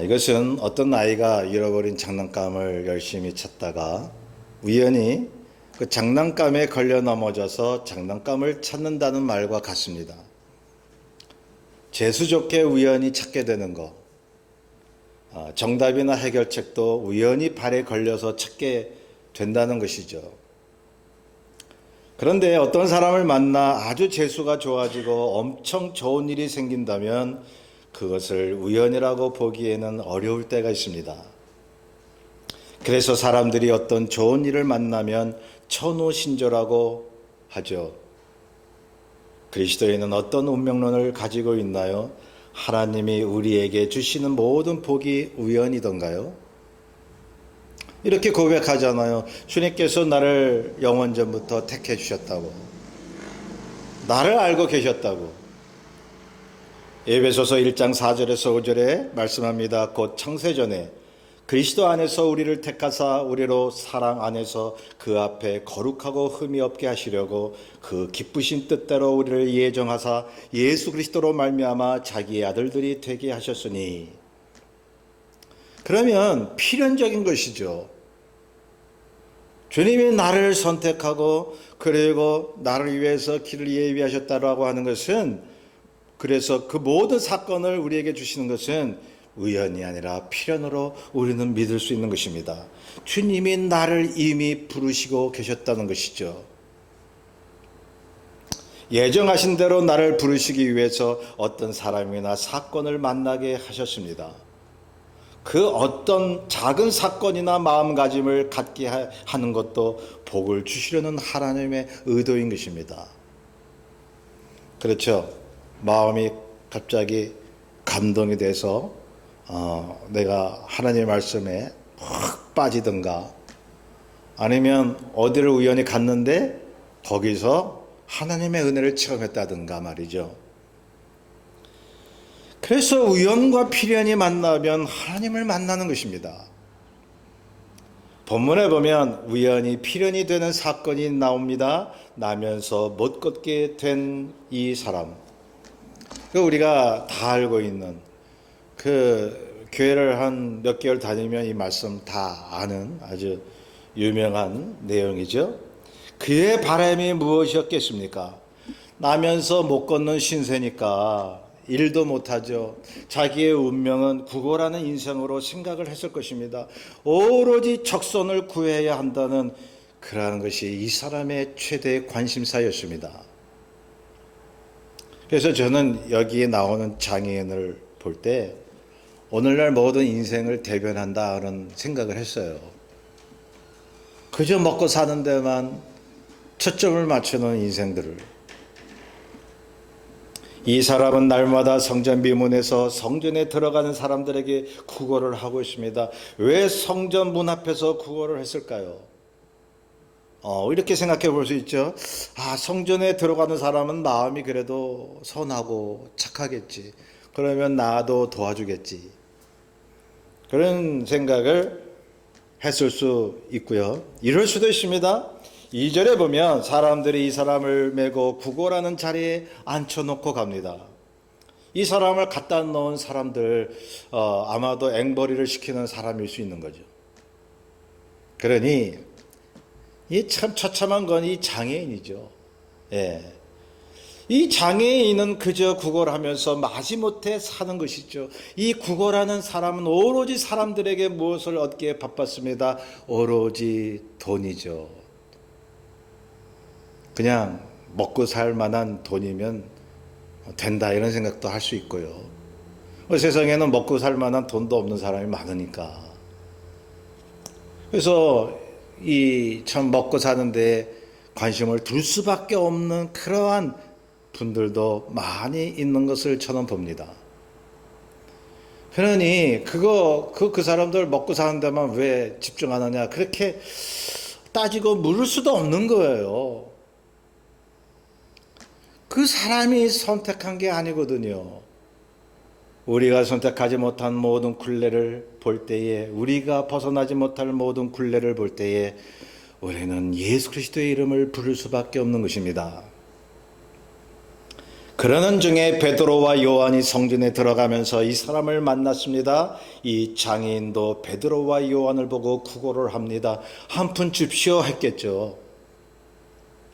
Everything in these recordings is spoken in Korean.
이것은 어떤 아이가 잃어버린 장난감을 열심히 찾다가 우연히 그 장난감에 걸려 넘어져서 장난감을 찾는다는 말과 같습니다. 재수 좋게 우연히 찾게 되는 것, 정답이나 해결책도 우연히 발에 걸려서 찾게 된다는 것이죠. 그런데 어떤 사람을 만나 아주 재수가 좋아지고 엄청 좋은 일이 생긴다면 그것을 우연이라고 보기에는 어려울 때가 있습니다. 그래서 사람들이 어떤 좋은 일을 만나면 천우신조라고 하죠. 그리스도인은 어떤 운명론을 가지고 있나요? 하나님이 우리에게 주시는 모든 복이 우연이던가요? 이렇게 고백하잖아요. 주님께서 나를 영원 전부터 택해 주셨다고. 나를 알고 계셨다고. 에베소서 1장 4절에서 5절에 말씀합니다. 곧 창세전에 그리스도 안에서 우리를 택하사 우리로 사랑 안에서 그 앞에 거룩하고 흠이 없게 하시려고 그 기쁘신 뜻대로 우리를 예정하사 예수 그리스도로 말미암아 자기의 아들들이 되게 하셨으니. 그러면 필연적인 것이죠. 주님이 나를 선택하고 그리고 나를 위해서 길을 예비하셨다라고 하는 것은, 그래서 그 모든 사건을 우리에게 주시는 것은 우연이 아니라 필연으로 우리는 믿을 수 있는 것입니다. 주님이 나를 이미 부르시고 계셨다는 것이죠. 예정하신 대로 나를 부르시기 위해서 어떤 사람이나 사건을 만나게 하셨습니다. 그 어떤 작은 사건이나 마음가짐을 갖게 하는 것도 복을 주시려는 하나님의 의도인 것입니다. 그렇죠. 마음이 갑자기 감동이 돼서 내가 하나님의 말씀에 확 빠지든가, 아니면 어디를 우연히 갔는데 거기서 하나님의 은혜를 체험했다든가 말이죠. 그래서 우연과 필연이 만나면 하나님을 만나는 것입니다. 본문에 보면 우연히 필연이 되는 사건이 나옵니다. 나면서 못 걷게 된 이 사람, 우리가 다 알고 있는, 그 교회를 한 몇 개월 다니면 이 말씀 다 아는 아주 유명한 내용이죠. 그의 바람이 무엇이었겠습니까? 나면서 못 걷는 신세니까 일도 못하죠. 자기의 운명은 구걸하는 인생으로 생각을 했을 것입니다. 오로지 적선을 구해야 한다는 그러한 것이 이 사람의 최대의 관심사였습니다. 그래서 저는 여기에 나오는 장애인을 볼 때 오늘날 모든 인생을 대변한다는 생각을 했어요. 그저 먹고 사는 데만 초점을 맞추는 인생들을. 이 사람은 날마다 성전 비문에서 성전에 들어가는 사람들에게 구걸을 하고 있습니다. 왜 성전 문 앞에서 구걸을 했을까요? 이렇게 생각해 볼 수 있죠. 성전에 들어가는 사람은 마음이 그래도 선하고 착하겠지. 그러면 나도 도와주겠지. 그런 생각을 했을 수 있고요. 이럴 수도 있습니다. 2절에 보면 사람들이 이 사람을 메고 구걸하는 자리에 앉혀놓고 갑니다. 이 사람을 갖다 놓은 사람들, 아마도 앵벌이를 시키는 사람일 수 있는 거죠. 그러니 이 참 처참한 건 이 장애인이죠. 예. 이 장애인은 그저 구걸하면서 마지못해 사는 것이죠. 이 구걸하는 사람은 오로지 사람들에게 무엇을 얻기에 바빴습니다. 오로지 돈이죠. 그냥 먹고 살 만한 돈이면 된다, 이런 생각도 할 수 있고요. 세상에는 먹고 살 만한 돈도 없는 사람이 많으니까. 그래서 이 참 먹고 사는데 관심을 둘 수밖에 없는 그러한 분들도 많이 있는 것을 저는 봅니다. 그러니 그 사람들 먹고 사는 데만 왜 집중하느냐, 그렇게 따지고 물을 수도 없는 거예요. 그 사람이 선택한 게 아니거든요. 우리가 선택하지 못한 모든 굴레를 볼 때에, 우리가 벗어나지 못할 모든 굴레를 볼 때에 우리는 예수 그리스도의 이름을 부를 수밖에 없는 것입니다. 그러는 중에 베드로와 요한이 성전에 들어가면서 이 사람을 만났습니다. 이 장애인도 베드로와 요한을 보고 구걸을 합니다. 한 푼 줍시오 했겠죠.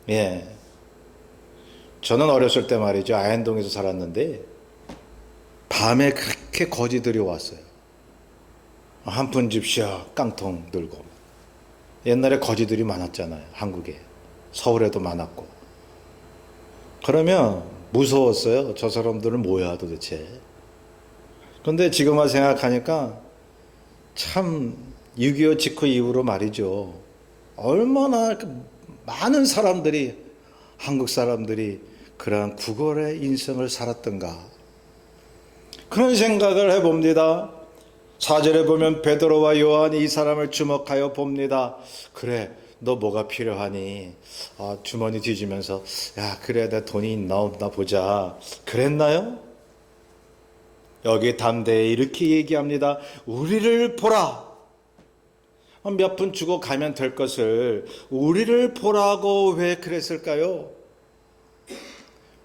예. 저는 어렸을 때 말이죠. 아현동에서 살았는데 밤에 그렇게 거지들이 왔어요. 한 푼 줍시오. 깡통 들고. 옛날에 거지들이 많았잖아요. 한국에. 서울에도 많았고. 그러면 무서웠어요. 저 사람들은 뭐야 도대체. 그런데 지금 와서 생각하니까 참 6.25 직후 이후로 말이죠. 얼마나 많은 사람들이, 한국 사람들이 그러한 구걸의 인생을 살았던가. 그런 생각을 해봅니다. 4절에 보면 베드로와 요한이 이 사람을 주목하여 봅니다. 그래, 너 뭐가 필요하니? 주머니 뒤지면서 야, 그래, 내 돈이 있나 없나 보자. 그랬나요? 여기 담대히 이렇게 얘기합니다. 우리를 보라. 몇 푼 주고 가면 될 것을 우리를 보라고 왜 그랬을까요?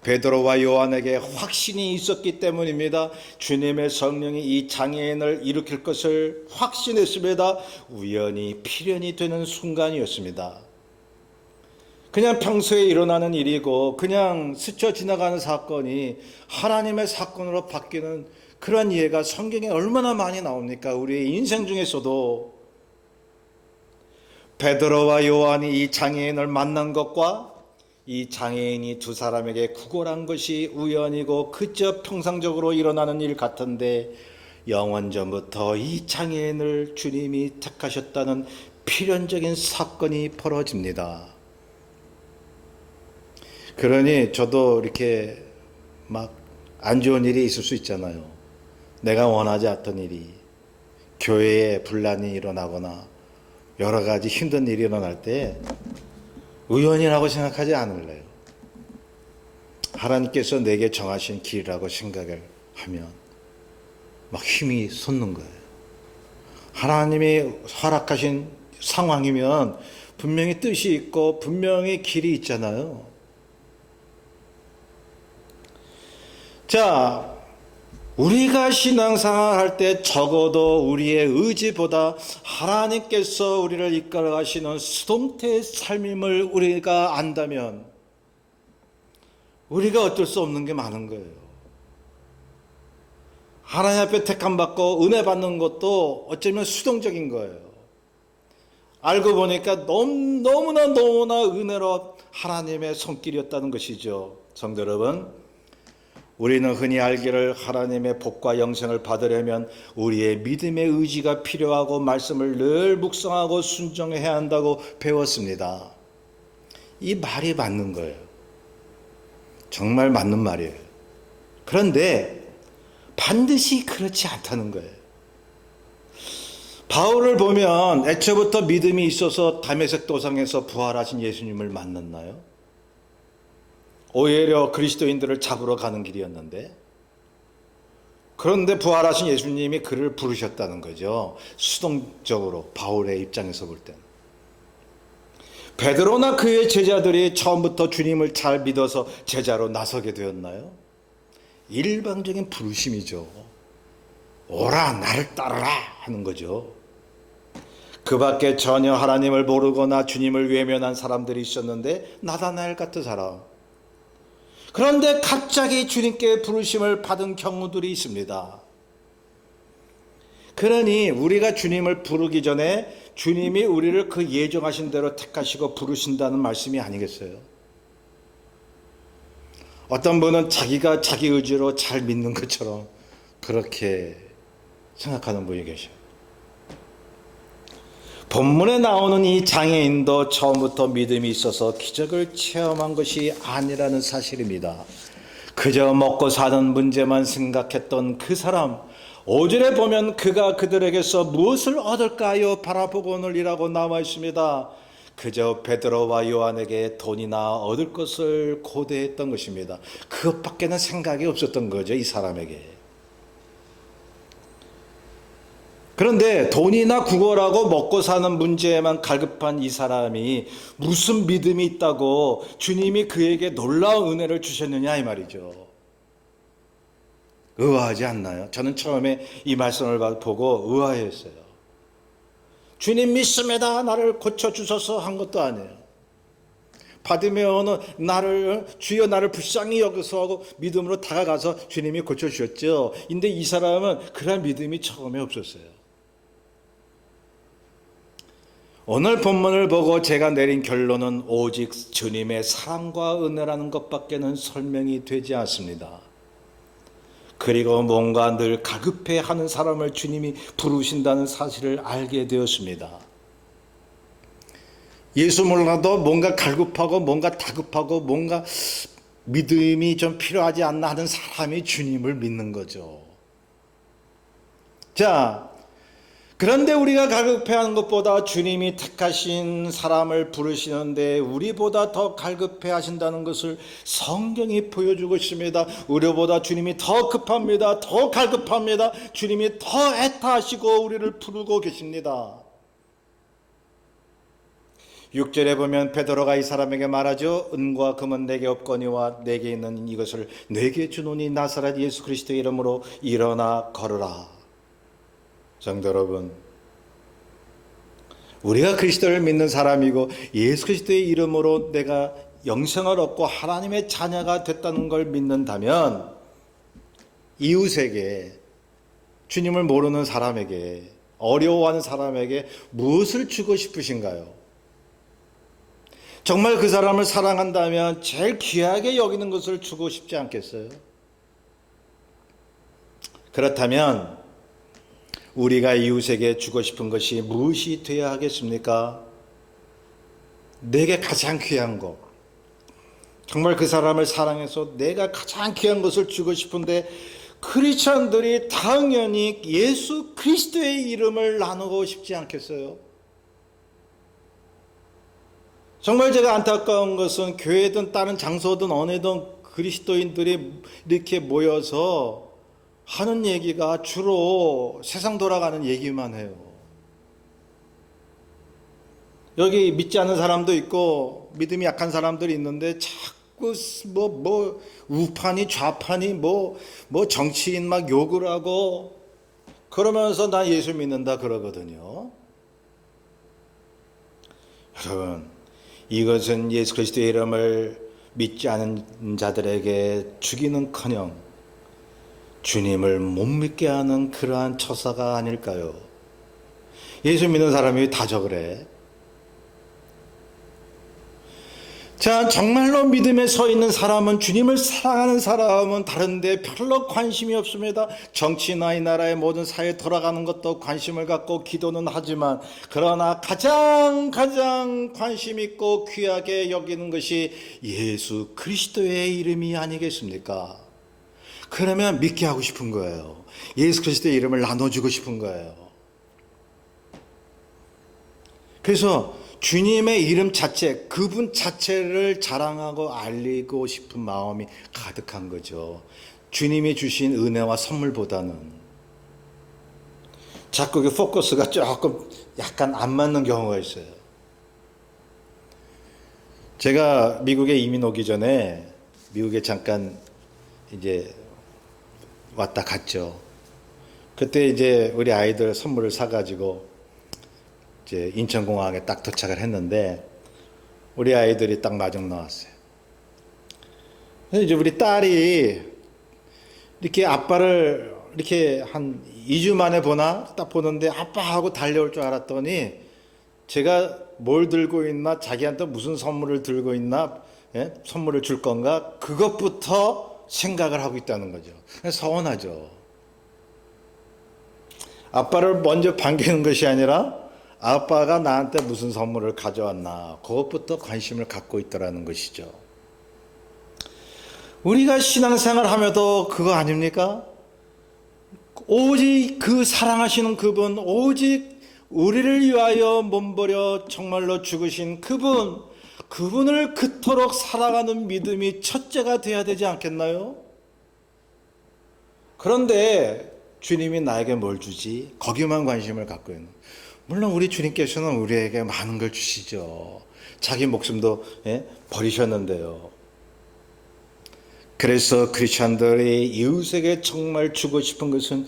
베드로와 요한에게 확신이 있었기 때문입니다. 주님의 성령이 이 장애인을 일으킬 것을 확신했습니다. 우연히 필연이 되는 순간이었습니다. 그냥 평소에 일어나는 일이고 그냥 스쳐 지나가는 사건이 하나님의 사건으로 바뀌는 그런 예가 성경에 얼마나 많이 나옵니까? 우리의 인생 중에서도 베드로와 요한이 이 장애인을 만난 것과 이 장애인이 두 사람에게 구걸한 것이 우연이고 그저 평상적으로 일어나는 일 같은데 영원전부터 이 장애인을 주님이 택하셨다는 필연적인 사건이 벌어집니다. 그러니 저도 이렇게 막 안 좋은 일이 있을 수 있잖아요. 내가 원하지 않던 일이, 교회에 분란이 일어나거나 여러 가지 힘든 일이 일어날 때 우연이라고 생각하지 않을래요. 하나님께서 내게 정하신 길이라고 생각을 하면 막 힘이 솟는 거예요. 하나님이 허락하신 상황이면 분명히 뜻이 있고 분명히 길이 있잖아요. 자, 우리가 신앙생활 할 때 적어도 우리의 의지보다 하나님께서 우리를 이끌어 가시는 수동태의 삶임을 우리가 안다면 우리가 어쩔 수 없는 게 많은 거예요. 하나님 앞에 택함받고 은혜 받는 것도 어쩌면 수동적인 거예요. 알고 보니까 너무나 은혜로 하나님의 손길이었다는 것이죠. 성도 여러분, 우리는 흔히 알기를 하나님의 복과 영생을 받으려면 우리의 믿음의 의지가 필요하고 말씀을 늘 묵상하고 순종해야 한다고 배웠습니다. 이 말이 맞는 거예요. 정말 맞는 말이에요. 그런데 반드시 그렇지 않다는 거예요. 바울을 보면 애초부터 믿음이 있어서 다메섹 도상에서 부활하신 예수님을 만났나요? 오히려 그리스도인들을 잡으러 가는 길이었는데, 그런데 부활하신 예수님이 그를 부르셨다는 거죠. 수동적으로 바울의 입장에서 볼 때는. 베드로나 그의 제자들이 처음부터 주님을 잘 믿어서 제자로 나서게 되었나요? 일방적인 부르심이죠. 오라, 나를 따르라 하는 거죠. 그 밖에 전혀 하나님을 모르거나 주님을 외면한 사람들이 있었는데 나다나엘 같은 사람. 그런데 갑자기 주님께 부르심을 받은 경우들이 있습니다. 그러니 우리가 주님을 부르기 전에 주님이 우리를 그 예정하신 대로 택하시고 부르신다는 말씀이 아니겠어요? 어떤 분은 자기가 자기 의지로 잘 믿는 것처럼 그렇게 생각하는 분이 계셔요. 본문에 나오는 이 장애인도 처음부터 믿음이 있어서 기적을 체험한 것이 아니라는 사실입니다. 그저 먹고 사는 문제만 생각했던 그 사람, 5절에 보면 그가 그들에게서 무엇을 얻을까요? 바라보거늘이라고 나와 있습니다. 그저 베드로와 요한에게 돈이나 얻을 것을 고대했던 것입니다. 그것밖에는 생각이 없었던 거죠, 이 사람에게. 그런데 돈이나 구걸하고 먹고 사는 문제에만 갈급한 이 사람이 무슨 믿음이 있다고 주님이 그에게 놀라운 은혜를 주셨느냐 이 말이죠. 의아하지 않나요? 저는 처음에 이 말씀을 보고 의아했어요. 주님 믿습니다. 나를 고쳐주소서 한 것도 아니에요. 바디메오는 주여 나를 불쌍히 여기소 하고 믿음으로 다가가서 주님이 고쳐주셨죠. 근데 이 사람은 그런 믿음이 처음에 없었어요. 오늘 본문을 보고 제가 내린 결론은 오직 주님의 사랑과 은혜라는 것밖에는 설명이 되지 않습니다. 그리고 뭔가 늘 가급해하는 사람을 주님이 부르신다는 사실을 알게 되었습니다. 예수 몰라도 뭔가 갈급하고 뭔가 다급하고 뭔가 믿음이 좀 필요하지 않나 하는 사람이 주님을 믿는 거죠. 자, 그런데 우리가 갈급해하는 것보다 주님이 택하신 사람을 부르시는데 우리보다 더 갈급해 하신다는 것을 성경이 보여주고 있습니다. 우리보다 주님이 더 급합니다. 더 갈급합니다. 주님이 더 애타하시고 우리를 부르고 계십니다. 6절에 보면 베드로가 이 사람에게 말하죠. 은과 금은 내게 없거니와 내게 있는 이것을 내게 주노니 나사렛 예수 그리스도의 이름으로 일어나 걸으라. 성도 여러분, 우리가 그리스도를 믿는 사람이고 예수 그리스도의 이름으로 내가 영생을 얻고 하나님의 자녀가 됐다는 걸 믿는다면 이웃에게, 주님을 모르는 사람에게, 어려워하는 사람에게 무엇을 주고 싶으신가요? 정말 그 사람을 사랑한다면 제일 귀하게 여기는 것을 주고 싶지 않겠어요? 그렇다면 우리가 이웃에게 주고 싶은 것이 무엇이 되어야 하겠습니까? 내게 가장 귀한 것, 정말 그 사람을 사랑해서 내가 가장 귀한 것을 주고 싶은데 크리스천들이 당연히 예수 그리스도의 이름을 나누고 싶지 않겠어요? 정말 제가 안타까운 것은 교회든 다른 장소든 어느든 그리스도인들이 이렇게 모여서 하는 얘기가 주로 세상 돌아가는 얘기만 해요. 여기 믿지 않는 사람도 있고 믿음이 약한 사람들이 있는데 자꾸 우판이 좌판이 정치인 막 욕을 하고 그러면서 나 예수 믿는다 그러거든요. 여러분, 이것은 예수 그리스도의 이름을 믿지 않은 자들에게 주기는커녕 주님을 못 믿게 하는 그러한 처사가 아닐까요? 예수 믿는 사람이 다 그래. 자, 정말로 믿음에 서 있는 사람은, 주님을 사랑하는 사람은 다른데 별로 관심이 없습니다. 정치나 이 나라의 모든 사회에 돌아가는 것도 관심을 갖고 기도는 하지만, 그러나 가장 관심 있고 귀하게 여기는 것이 예수 그리스도의 이름이 아니겠습니까? 그러면 믿게 하고 싶은 거예요. 예수 그리스도의 이름을 나눠주고 싶은 거예요. 그래서 주님의 이름 자체, 그분 자체를 자랑하고 알리고 싶은 마음이 가득한 거죠. 주님이 주신 은혜와 선물보다는. 자꾸 그 포커스가 조금 약간 안 맞는 경우가 있어요. 제가 미국에 이민 오기 전에 미국에 잠깐 이제 왔다 갔죠. 그때 이제 우리 아이들 선물을 사가지고 이제 인천공항에 딱 도착을 했는데 우리 아이들이 딱 마중 나왔어요. 그래서 이제 우리 딸이 이렇게 아빠를 이렇게 한 2주 만에 딱 보는데 아빠하고 달려올 줄 알았더니 제가 뭘 들고 있나, 자기한테 무슨 선물을 들고 있나, 선물을 줄 건가, 그것부터 생각을 하고 있다는 거죠. 서운하죠. 아빠를 먼저 반기는 것이 아니라 아빠가 나한테 무슨 선물을 가져왔나, 그것부터 관심을 갖고 있더라는 것이죠. 우리가 신앙생활 하면도 그거 아닙니까? 오직 그 사랑하시는 그분, 오직 우리를 위하여 몸버려 정말로 죽으신 그분을 그토록 사랑하는 믿음이 첫째가 돼야 되지 않겠나요? 그런데 주님이 나에게 뭘 주지? 거기만 관심을 갖고 있는. 물론 우리 주님께서는 우리에게 많은 걸 주시죠. 자기 목숨도 버리셨는데요. 그래서 크리스천들이 이웃에게 정말 주고 싶은 것은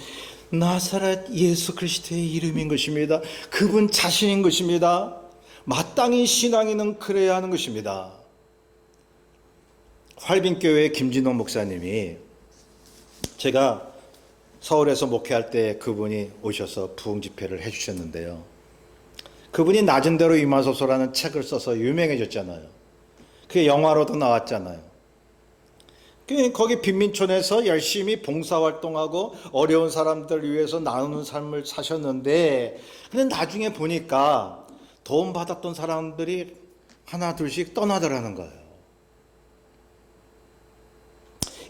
나사렛 예수 그리스도의 이름인 것입니다. 그분 자신인 것입니다. 마땅히 신앙인은 그래야 하는 것입니다. 활빈교회 김진호 목사님이, 제가 서울에서 목회할 때 그분이 오셔서 부흥 집회를 해주셨는데요. 그분이 낮은 대로 임하소서라는 책을 써서 유명해졌잖아요. 그게 영화로도 나왔잖아요. 거기 빈민촌에서 열심히 봉사활동하고 어려운 사람들 위해서 나누는 삶을 사셨는데, 근데 나중에 보니까 도움 받았던 사람들이 하나 둘씩 떠나더라는 거예요.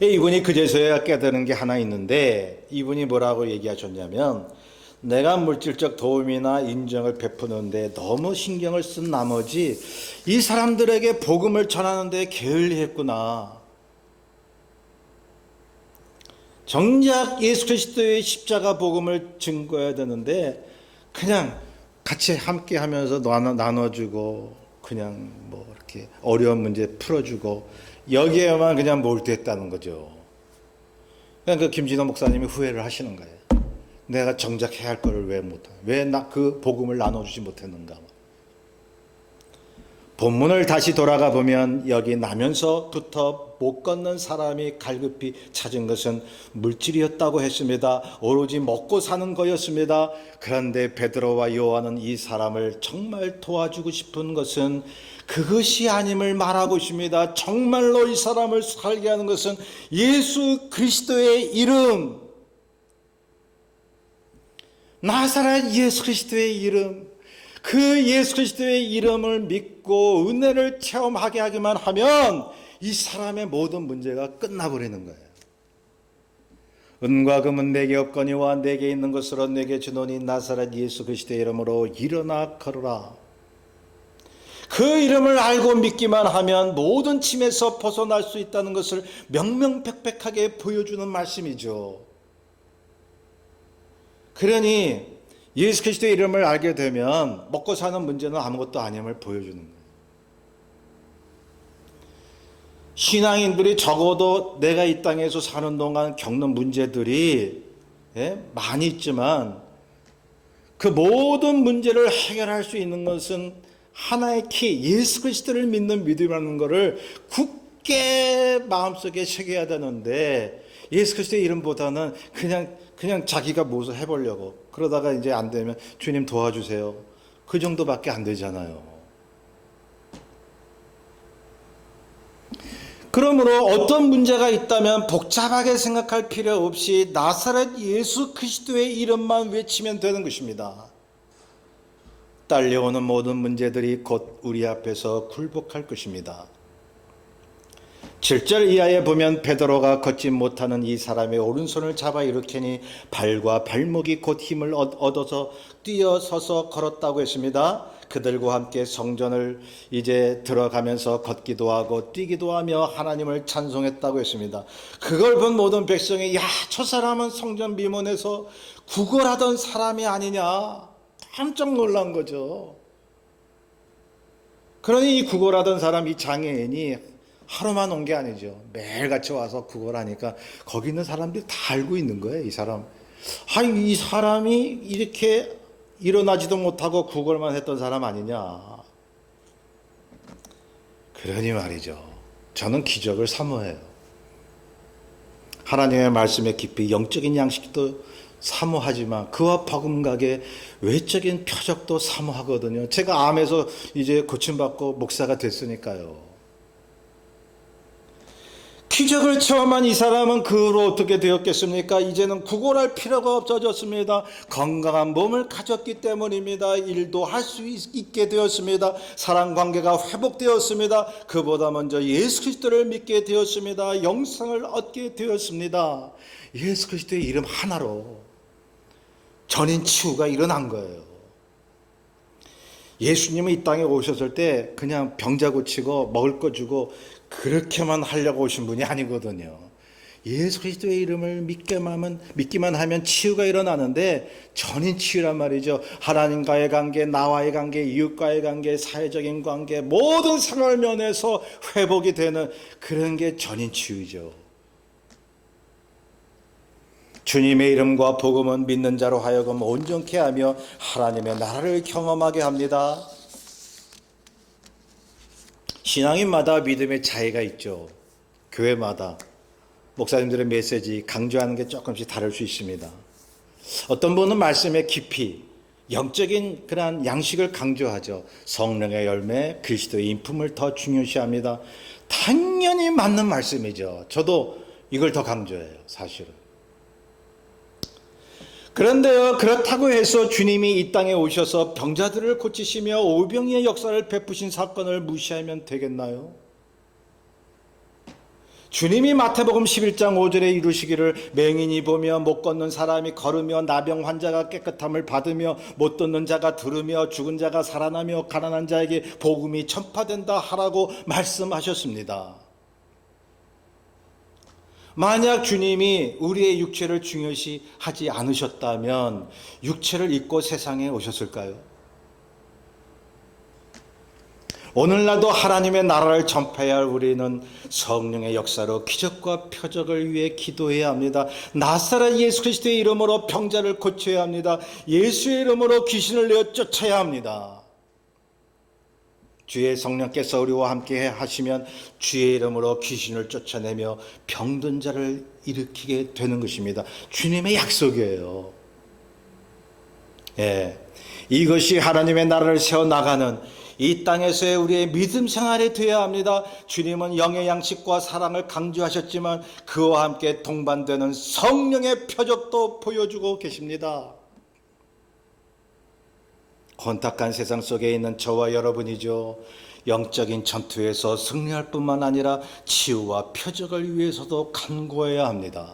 이분이 그제서야 깨달은 게 하나 있는데, 이분이 뭐라고 얘기하셨냐면, 내가 물질적 도움이나 인정을 베푸는데 너무 신경을 쓴 나머지 이 사람들에게 복음을 전하는 데 게을리했구나. 정작 예수 그리스도의 십자가 복음을 증거해야 되는데 그냥 같이 함께 하면서 나눠주고 그냥 뭐 이렇게 어려운 문제 풀어주고 여기에만 그냥 몰두했다는 거죠. 그러니까 그 김진호 목사님이 후회를 하시는 거예요. 내가 정작 해야 할 거를 왜 나 그 복음을 나눠주지 못했는가. 본문을 다시 돌아가 보면 여기 나면서부터 못 걷는 사람이 갈급히 찾은 것은 물질이었다고 했습니다. 오로지 먹고 사는 거였습니다. 그런데 베드로와 요한은 이 사람을 정말 도와주고 싶은 것은 그것이 아님을 말하고 있습니다. 정말로 이 사람을 살게 하는 것은 예수 그리스도의 이름, 나사렛 예수 그리스도의 이름, 그 예수 그리스도의 이름을 믿고 은혜를 체험하게 하기만 하면 이 사람의 모든 문제가 끝나버리는 거예요. 은과 금은 내게 없거니와 내게 있는 것으로 내게 주노니 나사렛 예수 그리스도의 이름으로 일어나 걸어라. 그 이름을 알고 믿기만 하면 모든 짐에서 벗어날 수 있다는 것을 명명백백하게 보여주는 말씀이죠. 그러니 예수 그리스도의 이름을 알게 되면 먹고 사는 문제는 아무것도 아님을 보여주는 거예요. 신앙인들이 적어도 내가 이 땅에서 사는 동안 겪는 문제들이 많이 있지만 그 모든 문제를 해결할 수 있는 것은 하나의 키, 예수 그리스도를 믿는 믿음이라는 것을 굳게 마음속에 새겨야 되는데, 예수 그리스도의 이름보다는 그냥 자기가 무엇을 해보려고, 그러다가 이제 안 되면 주님 도와주세요, 그 정도밖에 안 되잖아요. 그러므로 어떤 문제가 있다면 복잡하게 생각할 필요 없이 나사렛 예수 그리스도의 이름만 외치면 되는 것입니다. 딸려오는 모든 문제들이 곧 우리 앞에서 굴복할 것입니다. 7절 이하에 보면 베드로가 걷지 못하는 이 사람의 오른손을 잡아 일으키니 발과 발목이 곧 힘을 얻어서 뛰어서서 걸었다고 했습니다. 그들과 함께 성전을 이제 들어가면서 걷기도 하고 뛰기도 하며 하나님을 찬송했다고 했습니다. 그걸 본 모든 백성이 야, 저 사람은 성전 비문에서 구걸하던 사람이 아니냐, 깜짝 놀란 거죠. 그러니 이 구걸하던 사람, 이 장애인이 하루만 온 게 아니죠. 매일같이 와서 구걸하니까 거기 있는 사람들이 다 알고 있는 거예요. 이 사람, 이 사람이 이렇게 일어나지도 못하고 구걸만 했던 사람 아니냐. 그러니 말이죠, 저는 기적을 사모해요. 하나님의 말씀에 깊이 영적인 양식도 사모하지만 그와 버금가게 외적인 표적도 사모하거든요. 제가 암에서 이제 고침받고 목사가 됐으니까요. 기적을 체험한 이 사람은 그 후로 어떻게 되었겠습니까? 이제는 구걸할 필요가 없어졌습니다. 건강한 몸을 가졌기 때문입니다. 일도 할 수 있게 되었습니다. 사랑관계가 회복되었습니다. 그보다 먼저 예수 그리스도를 믿게 되었습니다. 영생을 얻게 되었습니다. 예수 그리스도의 이름 하나로 전인 치유가 일어난 거예요. 예수님은 이 땅에 오셨을 때 그냥 병자 고치고 먹을 거 주고 그렇게만 하려고 오신 분이 아니거든요. 예수 그리스도의 이름을 믿기만 하면 치유가 일어나는데, 전인 치유란 말이죠. 하나님과의 관계, 나와의 관계, 이웃과의 관계, 사회적인 관계, 모든 생활 면에서 회복이 되는 그런 게 전인 치유죠. 주님의 이름과 복음은 믿는 자로 하여금 온전케 하며 하나님의 나라를 경험하게 합니다. 신앙인마다 믿음의 차이가 있죠. 교회마다 목사님들의 메시지 강조하는 게 조금씩 다를 수 있습니다. 어떤 분은 말씀의 깊이, 영적인 그러한 양식을 강조하죠. 성령의 열매, 그리스도의 인품을 더 중요시합니다. 당연히 맞는 말씀이죠. 저도 이걸 더 강조해요, 사실은. 그런데요, 그렇다고 해서 주님이 이 땅에 오셔서 병자들을 고치시며 오병이의 역사를 베푸신 사건을 무시하면 되겠나요? 주님이 마태복음 11장 5절에 이루시기를 맹인이 보며 못 걷는 사람이 걸으며 나병 환자가 깨끗함을 받으며 못 듣는 자가 들으며 죽은 자가 살아나며 가난한 자에게 복음이 전파된다 하라고 말씀하셨습니다. 만약 주님이 우리의 육체를 중요시 하지 않으셨다면 육체를 입고 세상에 오셨을까요? 오늘날도 하나님의 나라를 전파해야 할 우리는 성령의 역사로 기적과 표적을 위해 기도해야 합니다. 나사렛 예수 그리스도의 이름으로 병자를 고쳐야 합니다. 예수의 이름으로 귀신을 내어 쫓아야 합니다. 주의 성령께서 우리와 함께 하시면 주의 이름으로 귀신을 쫓아내며 병든 자를 일으키게 되는 것입니다. 주님의 약속이에요. 예, 이것이 하나님의 나라를 세워나가는 이 땅에서의 우리의 믿음 생활이 되어야 합니다. 주님은 영의 양식과 사랑을 강조하셨지만 그와 함께 동반되는 성령의 표적도 보여주고 계십니다. 혼탁한 세상 속에 있는 저와 여러분이죠. 영적인 전투에서 승리할 뿐만 아니라 치유와 표적을 위해서도 간구해야 합니다.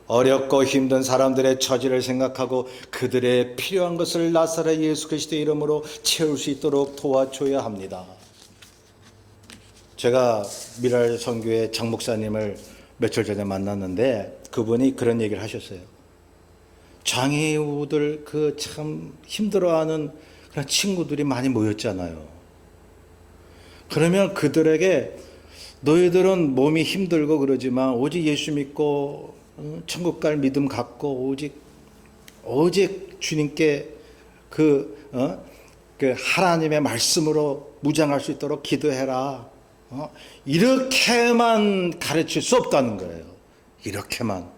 어렵고 힘든 사람들의 처지를 생각하고 그들의 필요한 것을 나사렛 예수 그리스도의 이름으로 채울 수 있도록 도와줘야 합니다. 제가 미랄 선교회 장 목사님을 며칠 전에 만났는데 그분이 그런 얘기를 하셨어요. 장애우들 그 참 힘들어하는 그런 친구들이 많이 모였잖아요. 그러면 그들에게 너희들은 몸이 힘들고 그러지만 오직 예수 믿고 천국 갈 믿음 갖고 오직 주님께 그 하나님의 말씀으로 무장할 수 있도록 기도해라. 이렇게만 가르칠 수 없다는 거예요. 이렇게만.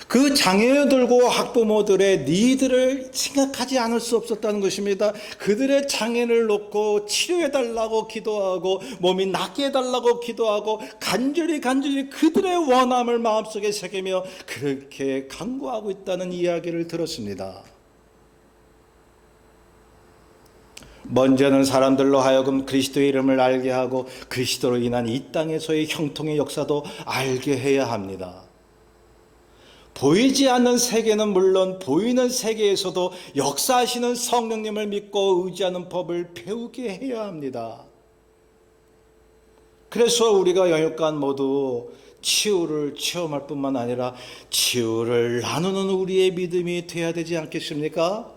그 장애인들과 학부모들의 니들을 생각하지 않을 수 없었다는 것입니다. 그들의 장애를 놓고 치료해달라고 기도하고 몸이 낫게 해달라고 기도하고 간절히 그들의 원함을 마음속에 새기며 그렇게 간구하고 있다는 이야기를 들었습니다. 먼저는 사람들로 하여금 그리스도의 이름을 알게 하고 그리스도로 인한 이 땅에서의 형통의 역사도 알게 해야 합니다. 보이지 않는 세계는 물론 보이는 세계에서도 역사하시는 성령님을 믿고 의지하는 법을 배우게 해야 합니다. 그래서 우리가 영육간 모두 치유를 체험할 뿐만 아니라 치유를 나누는 우리의 믿음이 되어야 되지 않겠습니까?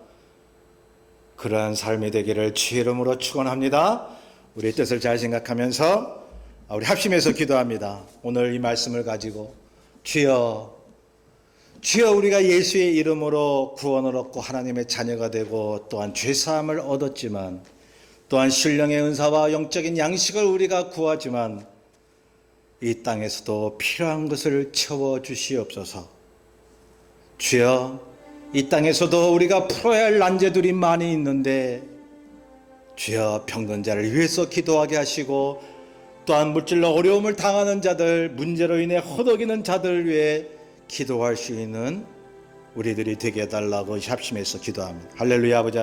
그러한 삶이 되기를 주의 이름으로 축원합니다. 우리의 뜻을 잘 생각하면서 우리 합심해서 기도합니다. 오늘 이 말씀을 가지고 주여 우리가 예수의 이름으로 구원을 얻고 하나님의 자녀가 되고 또한 죄사함을 얻었지만 또한 신령의 은사와 영적인 양식을 우리가 구하지만 이 땅에서도 필요한 것을 채워주시옵소서. 주여 이 땅에서도 우리가 풀어야 할 난제들이 많이 있는데 주여 병든 자를 위해서 기도하게 하시고 또한 물질로 어려움을 당하는 자들, 문제로 인해 허덕이는 자들 위해 기도할 수 있는 우리들이 되게 해달라고 합심해서 기도합니다. 할렐루야. 아버지.